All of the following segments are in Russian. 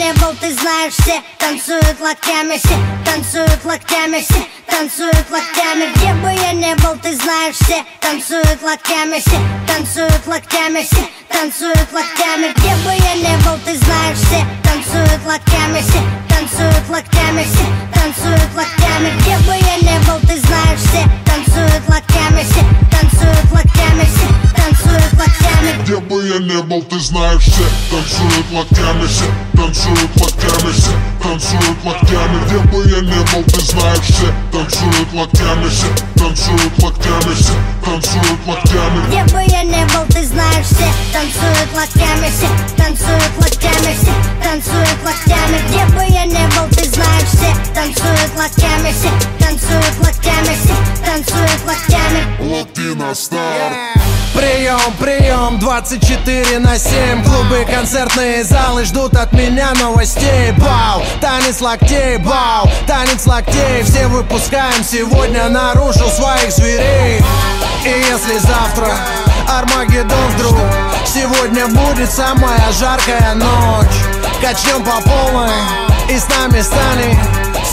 не был, ты знаешь, все танцуют локтями, все танцуют локтями, все танцуют локтями. Где бы я не был, ты знаешь, все танцуют локтями, все танцуют локтями, все танцуют локтями. Где бы я не был, ты знаешь, все танцуют локтями, все танцуют локтями, все танцуют локтями. Где бы я не был, ты знаешь, все танцуют локтями, все танцуют локтями, все танцуют локтями. Где бы я не был, ты знаешь, все танцуют локтями, все танцуют локтями, все танцуют локтями. Где бы я не был, ты знаешь, все танцуют локтями, все танцуют локтями, все танцуют локтями. Где бы я не был, ты знаешь, все танцуют локтями, все танцуют локтями, все танцуют локтями. Где бы я не был, ты знаешь, все танцуют локтями, все танцуют локтями, все танцуют локтями. Локти на старт. Прием, прием, 24/7. Клубы, концертные залы ждут от меня новостей. Бау, танец локтей, бау, танец локтей. Все выпускаем сегодня наружу своих зверей. И если завтра Армагеддон вдруг, сегодня будет самая жаркая ночь. Качнем по полной, и с нами станет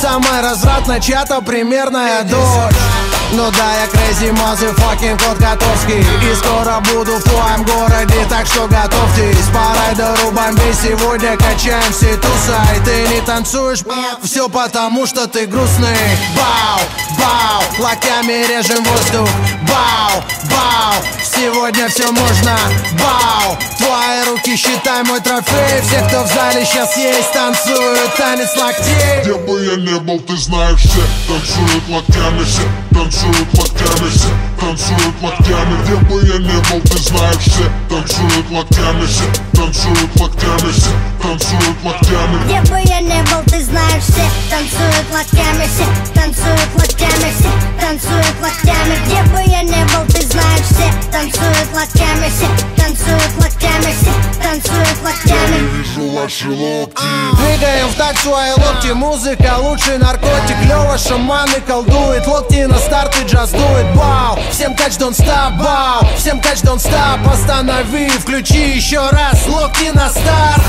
самая развратная чья-то примерная дочь. Ну да, я crazy motherfucking кот Котовский, и скоро буду в твоем городе, так что готовьтесь. По райдеру бомбей сегодня качаем все тусай. Ты не танцуешь, все потому что ты грустный. Бау, бау, локтями режем воздух. Бау, бау, сегодня все можно. Бау, твои руки считай мой трофей. Все, кто в зале сейчас есть, танцуют танец локтей. Где бы я не был, ты знаешь, все танцуют локтями, все танцуют локтями, все танцуют локтями. Где бы я не был, ты знаешь, все танцуют локтями, все танцуют локтями, все танцуют локтями. Где бы я не был, ты знаешь, все танцуют локтями, все танцуют локтями, все танцуют локтями. Где бы я не был, ты знаешь, все танцуют локтями, все танцуют локтями, все танцуют локтями. Я вижу ваши локти. Двигаем в такт свои локти, музыка лучший наркотик. Лёва шаманы колдует, локти на старт и джаз дует. Бау, всем кач don't stop, бау, всем кач don't stop. Останови, включи еще раз, локти на старт.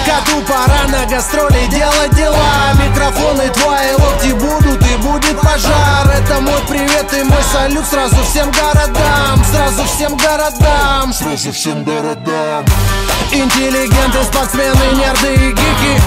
Коту пора на гастроли делать дела. Микрофоны твои локти будут и будет пожар. Это мой привет и мой салют сразу всем городам. Сразу всем городам. Сразу всем городам. Интеллигенты, спортсмены, нерды и гики.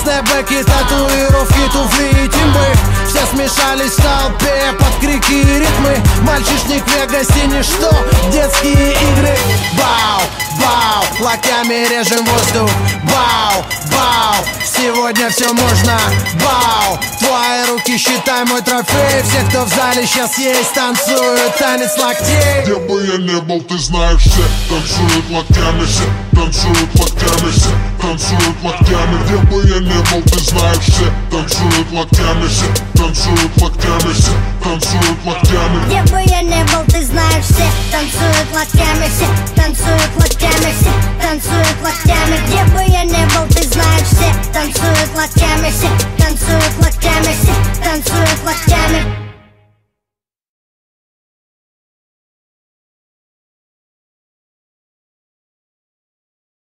Снэпбэки, татуировки, туфли и тимбы. Все смешались в толпе под крики и ритмы. Мальчишник в Вегасе ничто, детские игры. Бау, бау, локтями режем воздух. Бау, бау, сегодня все можно. Бау, твои руки считай мой трофей. Все, кто в зале сейчас есть, танцуют танец локтей. Где бы я не был, ты знаешь, все танцуют локтями, все танцуют локтями, все танцуют локтями. Где бы я не был, ты знаешь, все танцуют локтями, все танцуют локтями, все танцуют локтями. Где бы я не был, ты знаешь, все танцуют локтями, все танцуют локтями, все танцуют локтями. Где бы я не был, ты знаешь, все танцуют локтями, все